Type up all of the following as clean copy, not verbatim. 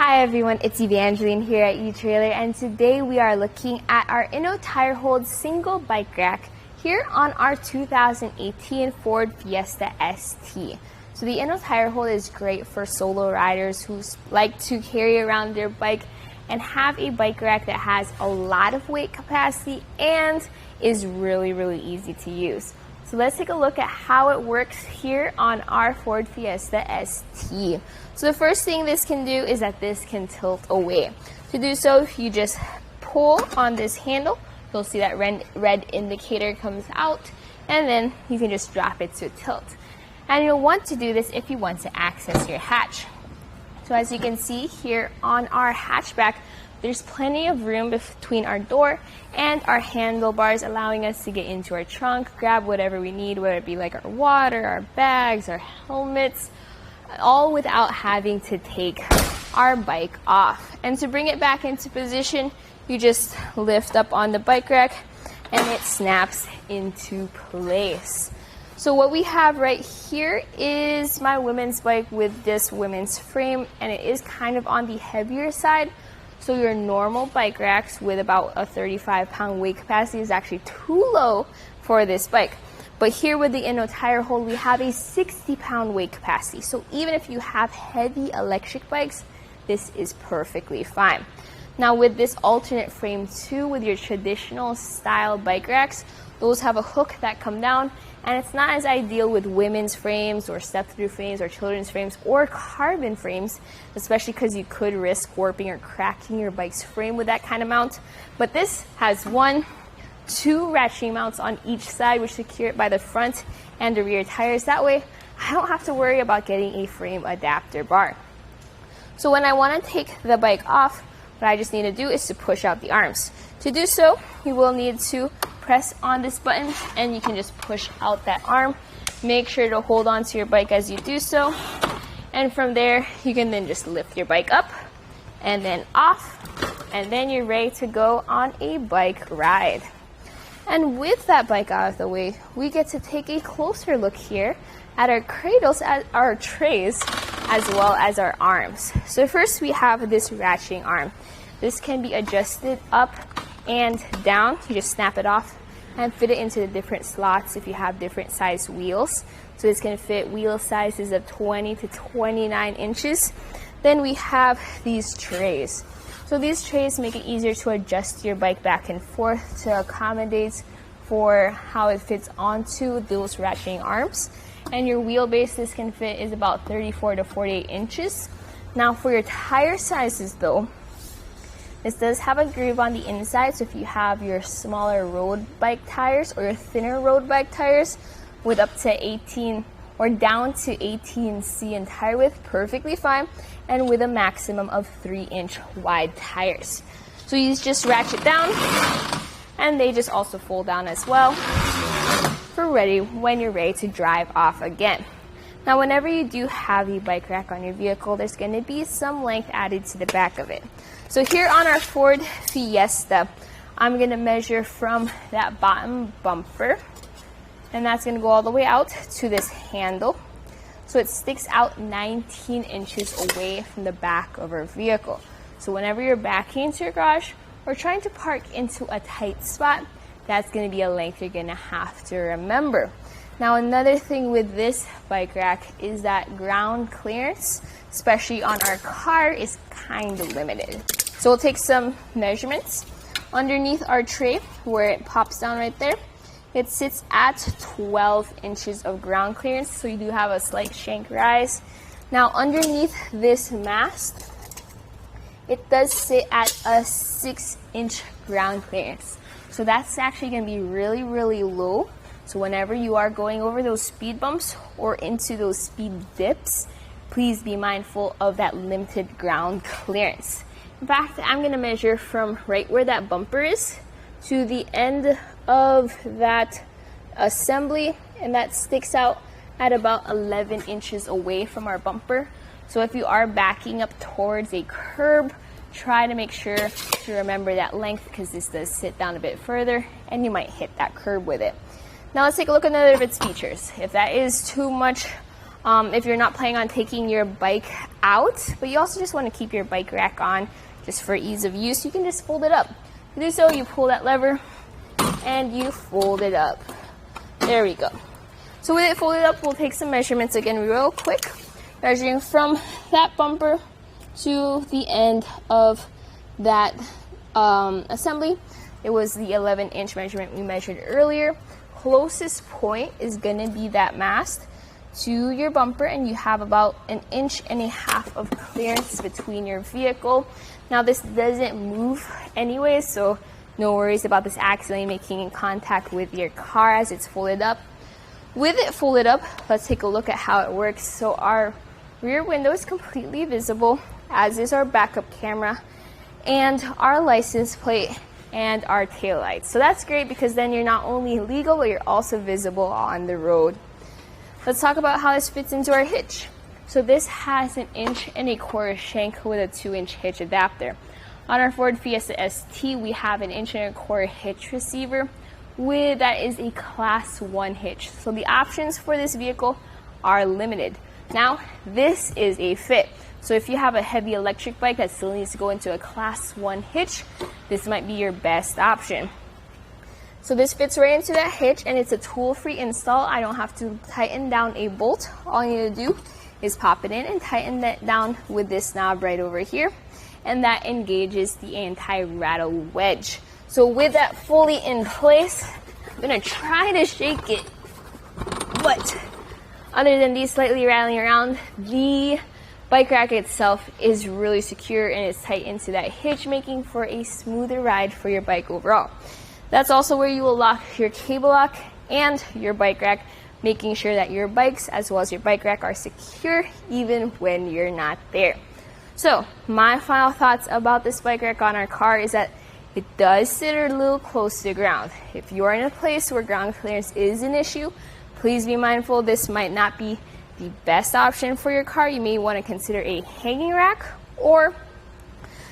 Hi everyone, it's Evangeline here at etrailer, and today we are looking at our Inno Tire Hold single bike rack here on our 2018 Ford Fiesta ST. So the Inno Tire Hold is great for solo riders who like to carry around their bike and have a bike rack that has a lot of weight capacity and is really easy to use. So let's take a look at how it works here on our Ford Fiesta ST. So the first thing this can do is that this can tilt away. To do so, if you just pull on this handle, you'll see that red indicator comes out, and then you can just drop it to tilt. And you'll want to do this if you want to access your hatch. So as you can see here on our hatchback, there's plenty of room between our door and our handlebars, allowing us to get into our trunk, grab whatever we need, whether it be like our water, our bags, our helmets, all without having to take our bike off. And to bring it back into position, you just lift up on the bike rack and it snaps into place. So what we have right here is my women's bike with this women's frame, and it is kind of on the heavier side. So your normal bike racks with about a 35-pound weight capacity is actually too low for this bike. But here with the Inno Tire Hold, we have a 60-pound weight capacity. So even if you have heavy electric bikes, this is perfectly fine. Now with this alternate frame too, with your traditional style bike racks, those have a hook that come down, and it's not as ideal with women's frames or step-through frames or children's frames or carbon frames, especially because you could risk warping or cracking your bike's frame with that kind of mount. But this has two ratcheting mounts on each side, which secure it by the front and the rear tires. That way, I don't have to worry about getting a frame adapter bar. So when I want to take the bike off, what I just need to do is to push out the arms. To do so, you will need to press on this button and you can just push out that arm. Make sure to hold on to your bike as you do so. And from there, you can then just lift your bike up and then off, and then you're ready to go on a bike ride. And with that bike out of the way, we get to take a closer look here at our cradles, at our trays, as well as our arms. So first we have this ratcheting arm. This can be adjusted up and down. You just snap it off and fit it into the different slots if you have different size wheels. So this can fit wheel sizes of 20 to 29 inches. Then we have these trays. So these trays make it easier to adjust your bike back and forth to accommodate for how it fits onto those ratcheting arms. And your wheelbase this can fit is about 34 to 48 inches. Now for your tire sizes though, this does have a groove on the inside, so if you have your smaller road bike tires or your thinner road bike tires with up to 18 or down to 18C in tire width, perfectly fine, and with a maximum of 3-inch wide tires. So you just ratchet down, and they just also fold down as well for when you're ready to drive off again. Now whenever you do have a bike rack on your vehicle, there's going to be some length added to the back of it. So here on our Ford Fiesta, I'm going to measure from that bottom bumper, and that's going to go all the way out to this handle. So it sticks out 19 inches away from the back of our vehicle. So whenever you're backing into your garage or trying to park into a tight spot, that's going to be a length you're going to have to remember. Now another thing with this bike rack is that ground clearance, especially on our car, is kind of limited. So we'll take some measurements. Underneath our tray, where it pops down right there, it sits at 12 inches of ground clearance, so you do have a slight shank rise. Now underneath this mast, it does sit at a 6-inch ground clearance. So that's actually going to be really low. So whenever you are going over those speed bumps or into those speed dips, please be mindful of that limited ground clearance. In fact, I'm going to measure from right where that bumper is to the end of that assembly, and that sticks out at about 11 inches away from our bumper. So if you are backing up towards a curb, try to make sure to remember that length, because this does sit down a bit further and you might hit that curb with it. Now let's take a look at another of its features. If that is too much if you're not planning on taking your bike out, but you also just want to keep your bike rack on just for ease of use, you can just fold it up. To do so, you pull that lever and you fold it up. There we go. So with it folded up, we'll take some measurements again real quick, measuring from that bumper to the end of that assembly. It was the 11-inch measurement we measured earlier. Closest point is going to be that mast to your bumper, and you have about 1.5 inches of clearance between your vehicle. Now this doesn't move anyway, so no worries about this accidentally making contact with your car as it's folded up. With it folded up, let's take a look at how it works. So our rear window is completely visible, as is our backup camera and our license plate and our tail lights. So that's great because then you're not only legal, but you're also visible on the road. Let's talk about how this fits into our hitch. So this has 1.25 inch shank with a 2-inch hitch adapter. On our Ford Fiesta ST, we have 1.25 inch hitch receiver that is a class 1 hitch. So the options for this vehicle are limited. Now, this is a fit. So if you have a heavy electric bike that still needs to go into a class 1 hitch, this might be your best option. So this fits right into that hitch, and it's a tool-free install. I don't have to tighten down a bolt. All I need to do is pop it in and tighten that down with this knob right over here, and that engages the anti-rattle wedge. So with that fully in place, I'm gonna try to shake it, but other than these slightly rattling around, the bike rack itself is really secure and it's tight into that hitch, making for a smoother ride for your bike overall. That's also where you will lock your cable lock and your bike rack, making sure that your bikes as well as your bike rack are secure even when you're not there. So my final thoughts about this bike rack on our car is that it does sit a little close to the ground. If you are in a place where ground clearance is an issue, please be mindful this might not be the best option for your car. You may want to consider a hanging rack or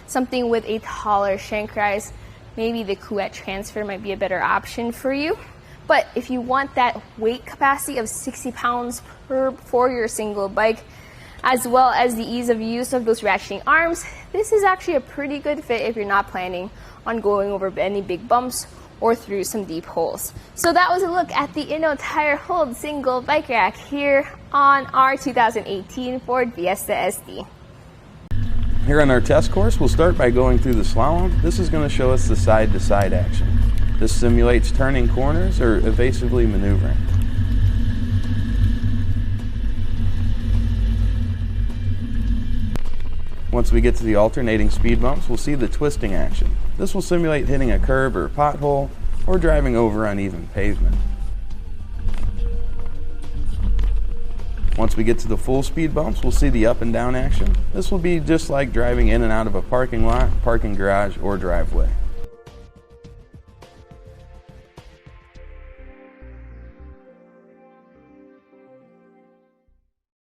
something with a taller shank rise. Maybe the Couette Transfer might be a better option for you. But if you want that weight capacity of 60 pounds for your single bike, as well as the ease of use of those ratcheting arms, this is actually a pretty good fit if you're not planning on going over any big bumps or through some deep holes. So that was a look at the Inno Tire Hold single bike rack here on our 2018 Ford Fiesta ST. Here on our test course, we'll start by going through the slalom. This is going to show us the side-to-side action. This simulates turning corners or evasively maneuvering. Once we get to the alternating speed bumps, we'll see the twisting action. This will simulate hitting a curb or pothole or driving over uneven pavement. Once we get to the full speed bumps, we'll see the up and down action. This will be just like driving in and out of a parking lot, parking garage, or driveway.